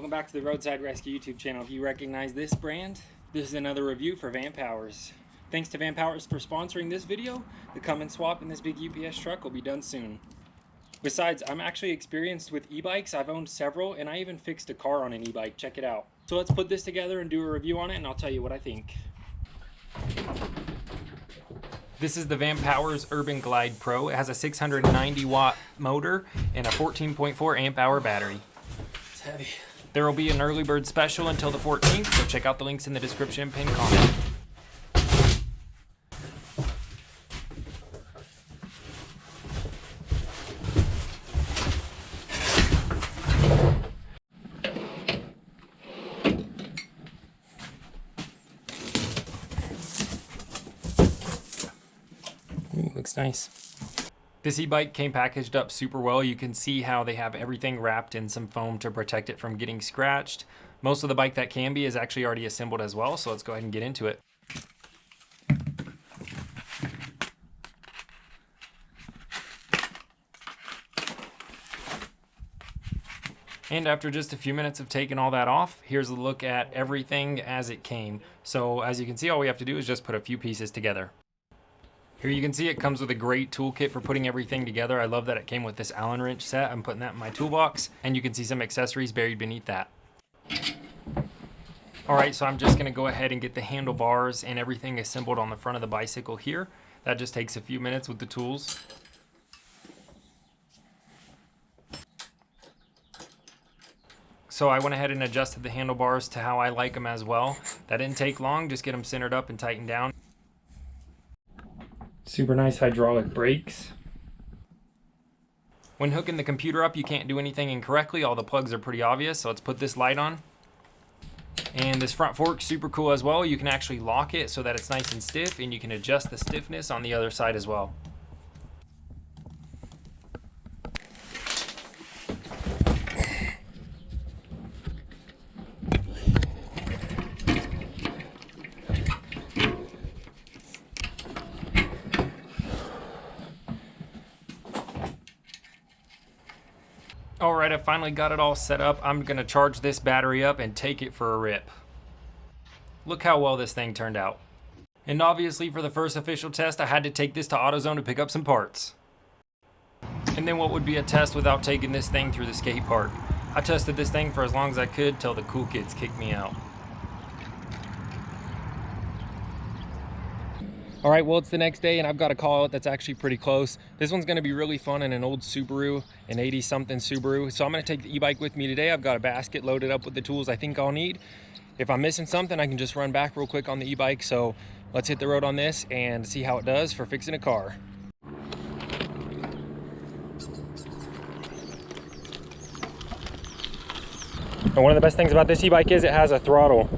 Welcome back to the Roadside Rescue YouTube channel. If you recognize this brand, this is another review for Vanpowers. Thanks to Vanpowers for sponsoring this video. The come and swap in this big UPS truck will be done soon. Besides, I'm actually experienced with e-bikes. I've owned several and I even fixed a car on an e-bike. Check it out. So let's put this together and do a review on it and I'll tell you what I think. This is the Vanpowers UrbanGlide Pro. It has a 690 watt motor and a 14.4 amp hour battery. It's heavy. There will be an early bird special until the 14th, so check out the links in the description and pinned comment. Ooh, looks nice. This e-bike came packaged up super well. You can see how they have everything wrapped in some foam to protect it from getting scratched. Most of the bike that can be is actually already assembled as well, so let's go ahead and get into it. And after just a few minutes of taking all that off, here's a look at everything as it came. So as you can see, all we have to do is just put a few pieces together. Here you can see it comes with a great toolkit for putting everything together. I love that it came with this Allen wrench set. I'm putting that in my toolbox, and you can see some accessories buried beneath that. All right, so I'm just gonna go ahead and get the handlebars and everything assembled on the front of the bicycle here. That just takes a few minutes with the tools. So I went ahead and adjusted the handlebars to how I like them as well. That didn't take long, just get them centered up and tightened down. Super nice hydraulic brakes. When hooking the computer up, you can't do anything incorrectly. All the plugs are pretty obvious, so let's put this light on. And this front fork's super cool as well. You can actually lock it so that it's nice and stiff, and you can adjust the stiffness on the other side as well. All right, I finally got it all set up. I'm gonna charge this battery up and take it for a rip. Look how well this thing turned out. And obviously for the first official test, I had to take this to AutoZone to pick up some parts. And then what would be a test without taking this thing through the skate park? I tested this thing for as long as I could till the cool kids kicked me out. All right, well, it's the next day and I've got a call out that's actually pretty close. This one's gonna be really fun in an old Subaru, an 80-something Subaru. So I'm gonna take the e-bike with me today. I've got a basket loaded up with the tools I think I'll need. If I'm missing something, I can just run back real quick on the e-bike. So let's hit the road on this and see how it does for fixing a car. And one of the best things about this e-bike is it has a throttle.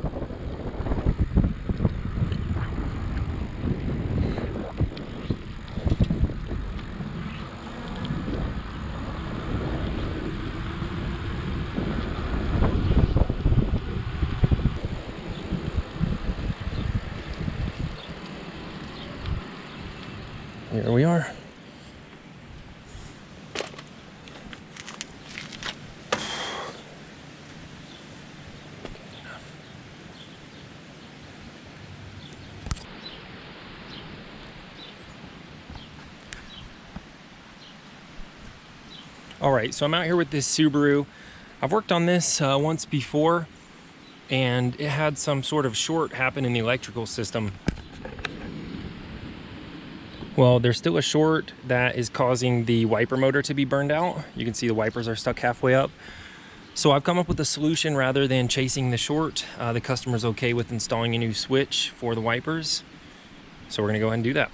Here we are. All right, so I'm out here with this Subaru. I've worked on this once before, and it had some sort of short happen in the electrical system. Well, there's still a short that is causing the wiper motor to be burned out. You can see the wipers are stuck halfway up. So I've come up with a solution rather than chasing the short. The customer's okay with installing a new switch for the wipers. So we're gonna go ahead and do that.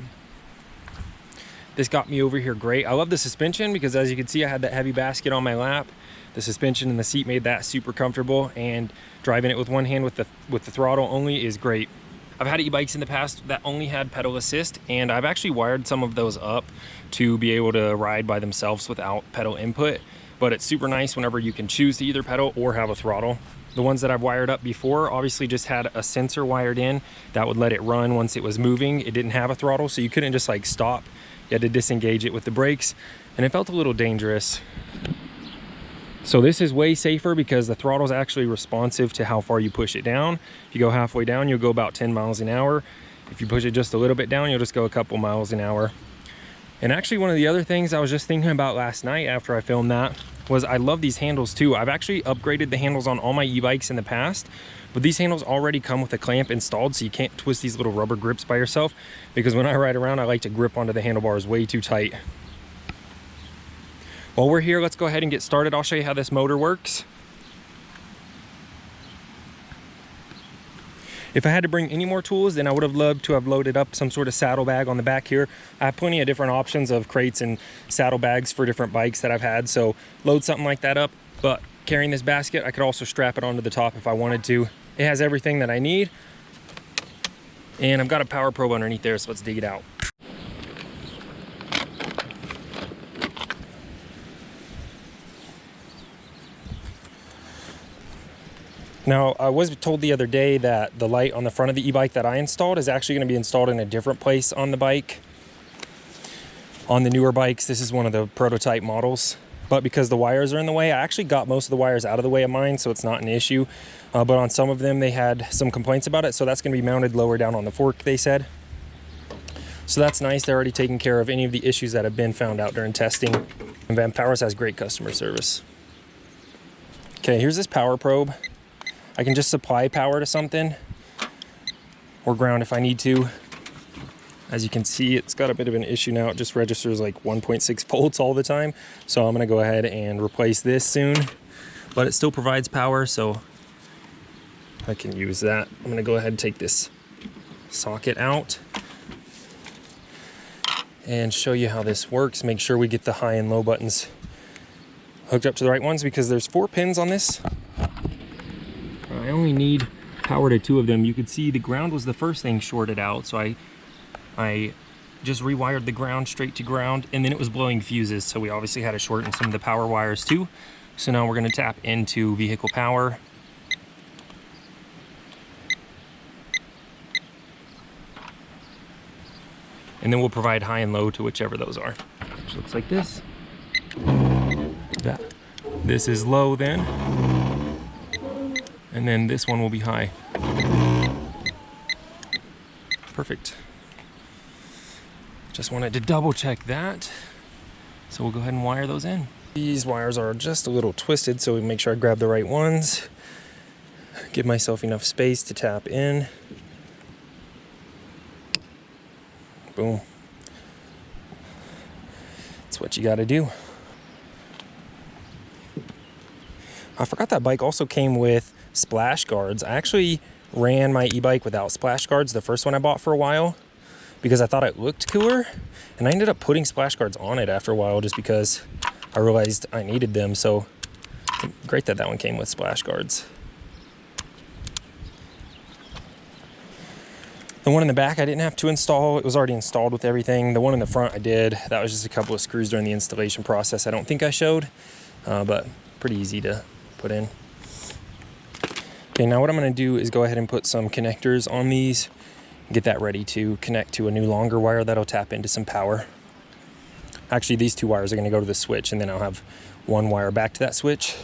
This got me over here great. I love the suspension because as you can see, I had that heavy basket on my lap. The suspension and the seat made that super comfortable, and driving it with one hand with the throttle only is great. I've had e-bikes in the past that only had pedal assist, and I've actually wired some of those up to be able to ride by themselves without pedal input, but it's super nice whenever you can choose to either pedal or have a throttle. The ones that I've wired up before obviously just had a sensor wired in that would let it run once it was moving. It didn't have a throttle, so you couldn't just like stop. You had to disengage it with the brakes, and it felt a little dangerous. So this is way safer because the throttle is actually responsive to how far you push it down. If you go halfway down, you'll go about 10 miles an hour. If you push it just a little bit down, you'll just go a couple miles an hour. And actually one of the other things I was just thinking about last night after I filmed that was I love these handles too. I've actually upgraded the handles on all my e-bikes in the past, but these handles already come with a clamp installed, so you can't twist these little rubber grips by yourself, because when I ride around, I like to grip onto the handlebars way too tight. While we're here, let's go ahead and get started. I'll show you how this motor works. If I had to bring any more tools, then I would have loved to have loaded up some sort of saddlebag on the back here. I have plenty of different options of crates and saddlebags for different bikes that I've had, so load something like that up. But carrying this basket, I could also strap it onto the top if I wanted to. It has everything that I need. And I've got a power probe underneath there, so let's dig it out. Now, I was told the other day that the light on the front of the e-bike that I installed is actually going to be installed in a different place on the bike. On the newer bikes, this is one of the prototype models. But because the wires are in the way, I actually got most of the wires out of the way of mine, so it's not an issue. But on some of them, they had some complaints about it, so that's going to be mounted lower down on the fork, they said. So that's nice. They're already taking care of any of the issues that have been found out during testing. And Vanpowers has great customer service. Okay, here's this power probe. I can just supply power to something or ground if I need to. As you can see, it's got a bit of an issue now. It just registers like 1.6 volts all the time. So I'm gonna go ahead and replace this soon, but it still provides power, so I can use that. I'm gonna go ahead and take this socket out and show you how this works. Make sure we get the high and low buttons hooked up to the right ones, because there's 4 pins on this. I only need power to 2 of them. You could see the ground was the first thing shorted out, so I just rewired the ground straight to ground, and then it was blowing fuses, so we obviously had to shorten some of the power wires too. So now we're going to tap into vehicle power. And then we'll provide high and low to whichever those are. Which looks like this. This is low then. And then this one will be high. Perfect. Just wanted to double check that. So we'll go ahead and wire those in. These wires are just a little twisted, so we make sure I grab the right ones. Give myself enough space to tap in. Boom. That's what you gotta do. I forgot that bike also came with splash guards. I actually ran my e-bike without splash guards, the first one I bought, for a while, because I thought it looked cooler, and I ended up putting splash guards on it after a while just because I realized I needed them. So great that that one came with splash guards. The one in the back I didn't have to install. It was already installed with everything. The one in the front I did. That was just a couple of screws during the installation process I don't think I showed, but pretty easy to put in. Okay, now what I'm going to do is go ahead and put some connectors on these, get that ready to connect to a new longer wire that'll tap into some power. Actually, these 2 wires are going to go to the switch, and then I'll have 1 wire back to that switch.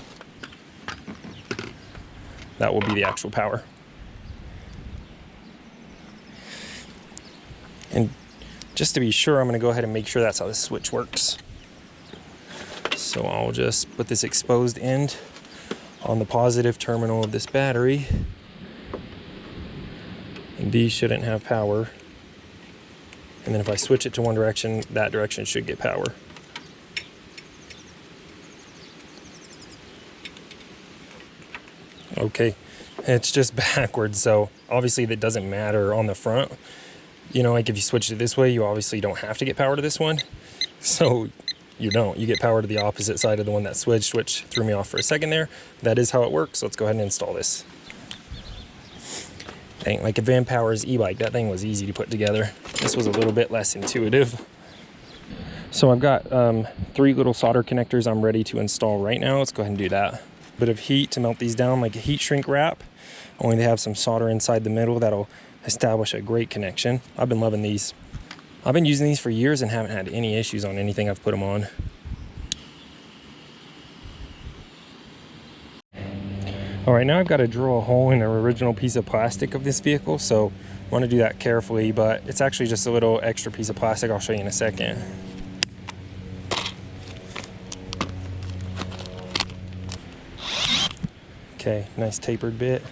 That will be the actual power. And just to be sure, I'm going to go ahead and make sure that's how this switch works. So I'll just put this exposed end on the positive terminal of this battery, and these shouldn't have power. And then if I switch it to one direction, that direction should get power. Okay, it's just backwards, so obviously that doesn't matter on the front. You know, like if you switch it this way, you obviously don't have to get power to this one. So you don't. You get power to the opposite side of the one that switched, which threw me off for a second there. That is how it works. So let's go ahead and install this. Dang, like a Vanpowers e-bike, that thing was easy to put together. This was a little bit less intuitive. So I've got 3 little solder connectors I'm ready to install right now. Let's go ahead and do that. A bit of heat to melt these down like a heat shrink wrap. Only they have some solder inside the middle that'll establish a great connection. I've been loving these. I've been using these for years and haven't had any issues on anything I've put them on. All right, now I've got to drill a hole in the original piece of plastic of this vehicle, so I want to do that carefully, but it's actually just a little extra piece of plastic. I'll show you in a second. Okay, nice tapered bit.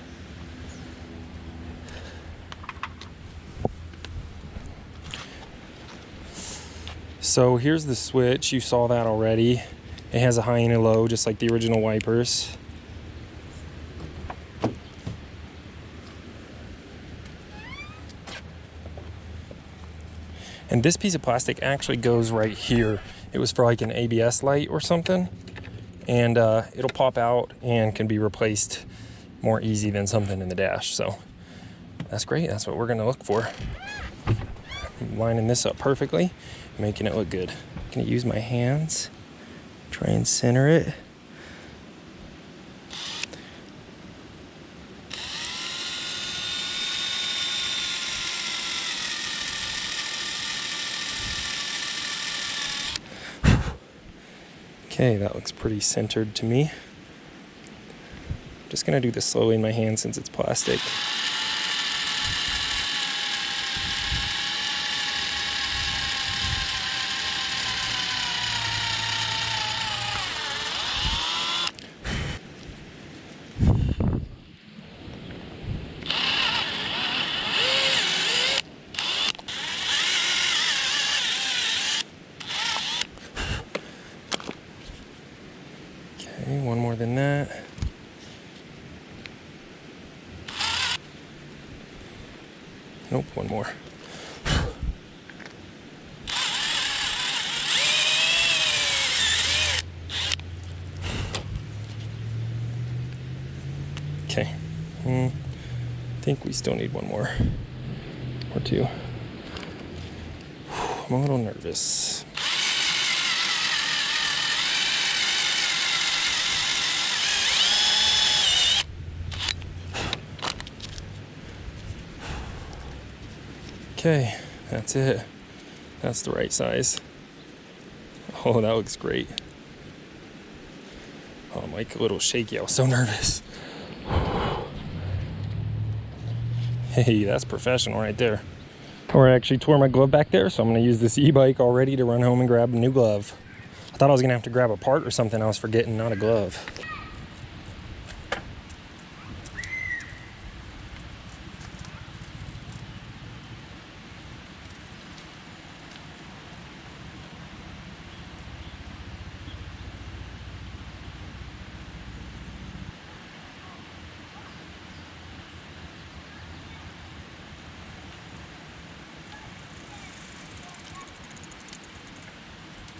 So here's the switch. You saw that already. It has a high and a low, just like the original wipers. And this piece of plastic actually goes right here. It was for like an ABS light or something. And it'll pop out and can be replaced more easy than something in the dash. So that's great. That's what we're gonna look for. I'm lining this up perfectly, making it look good. I'm gonna use my hands, try and center it. Okay, that looks pretty centered to me. Just gonna do this slowly in my hand since it's plastic. Okay, one more than that. Nope, one more. Okay, I think we still need one more or two. I'm a little nervous. Okay, that's it. That's the right size. Oh, that looks great. Oh, I'm like a little shaky. I was so nervous. Hey, that's professional right there. Or I actually tore my glove back there, so I'm gonna use this e-bike already to run home and grab a new glove. I thought I was gonna have to grab a part or something. I was forgetting, not a glove.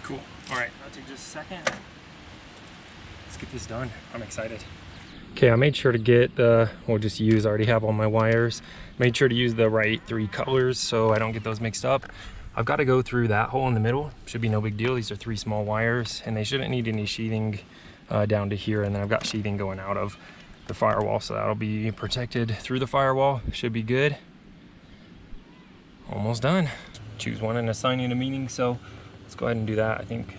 Cool. All right, that'll take just a second. Let's get this done. I'm excited. Okay, I made sure to get the, we'll just use, I already have all my wires. Made sure to use the right 3 colors so I don't get those mixed up. I've got to go through that hole in the middle. Should be no big deal. These are 3 small wires and they shouldn't need any sheathing down to here. And then I've got sheathing going out of the firewall, so that'll be protected through the firewall. Should be good. Almost done. Choose one and assign it a meaning, so let's go ahead and do that. I think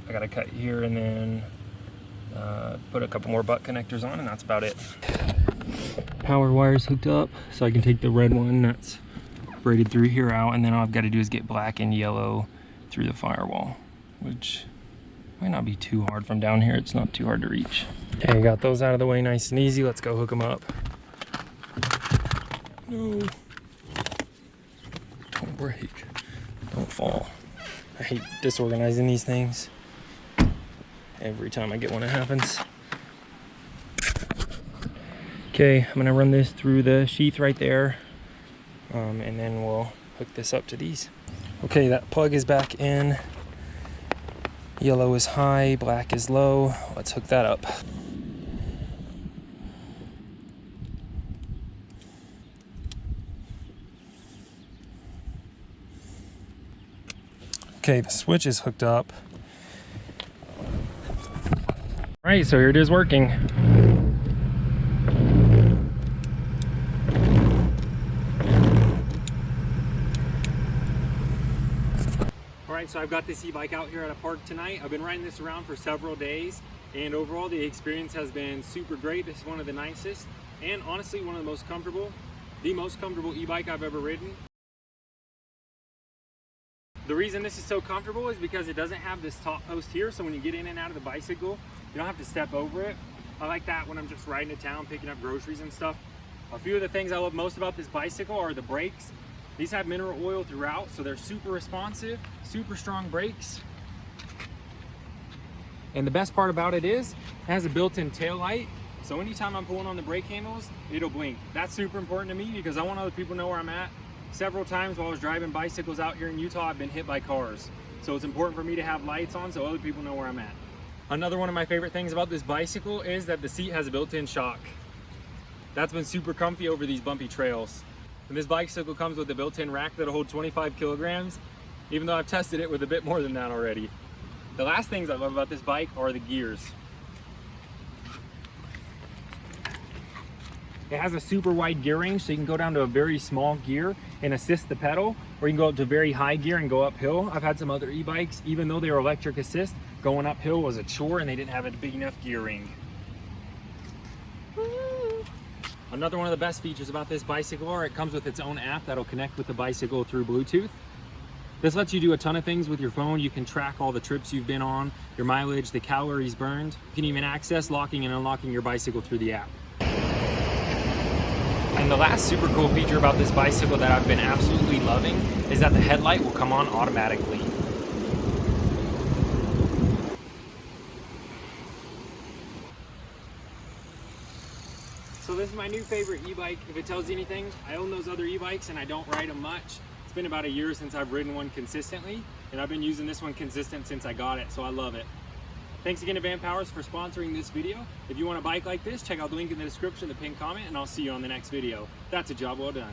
I gotta cut here and then put a couple more butt connectors on, and that's about it. Power wires hooked up, so I can take the red one that's braided through here out, and then all I've got to do is get black and yellow through the firewall, which might not be too hard from down here. It's not too hard to reach. Okay, got those out of the way nice and easy. Let's go hook them up. No. Don't break. Don't fall. I hate disorganizing these things. Every time I get one, it happens. Okay, I'm gonna run this through the sheath right there, and then we'll hook this up to these. Okay, that plug is back in. Yellow is high, black is low. Let's hook that up. Okay, the switch is hooked up. All right, so here it is working. All right, so I've got this e-bike out here at a park tonight. I've been riding this around for several days, and overall the experience has been super great. This is one of the nicest and honestly one of the most comfortable e-bike I've ever ridden. The reason this is so comfortable is because it doesn't have this top post here, so when you get in and out of the bicycle, you don't have to step over it. I like that when I'm just riding to town, picking up groceries and stuff. A few of the things I love most about this bicycle are the brakes. These have mineral oil throughout, so they're super responsive, super strong brakes. And the best part about it is, it has a built-in tail light, so anytime I'm pulling on the brake handles, it'll blink. That's super important to me because I want other people to know where I'm at. Several times while I was driving bicycles out here in Utah, I've been hit by cars. So it's important for me to have lights on so other people know where I'm at. Another one of my favorite things about this bicycle is that the seat has a built-in shock. That's been super comfy over these bumpy trails. And this bicycle comes with a built-in rack that'll hold 25 kilograms, even though I've tested it with a bit more than that already. The last things I love about this bike are the gears. It has a super wide gear range, so you can go down to a very small gear and assist the pedal, or you can go up to very high gear and go uphill. I've had some other e-bikes, even though they were electric assist, going uphill was a chore and they didn't have a big enough gear ring. Another one of the best features about this bicycle are it comes with its own app that'll connect with the bicycle through Bluetooth. This lets you do a ton of things with your phone. You can track all the trips you've been on, your mileage, the calories burned. You can even access locking and unlocking your bicycle through the app. And the last super cool feature about this bicycle that I've been absolutely loving is that the headlight will come on automatically. So this is my new favorite e-bike. If it tells you anything, I own those other e-bikes and I don't ride them much. It's been about a year since I've ridden one consistently, and I've been using this one consistent since I got it, so I love it. Thanks again to Vanpowers for sponsoring this video. If you want a bike like this, check out the link in the description, the pinned comment, and I'll see you on the next video. That's a job well done.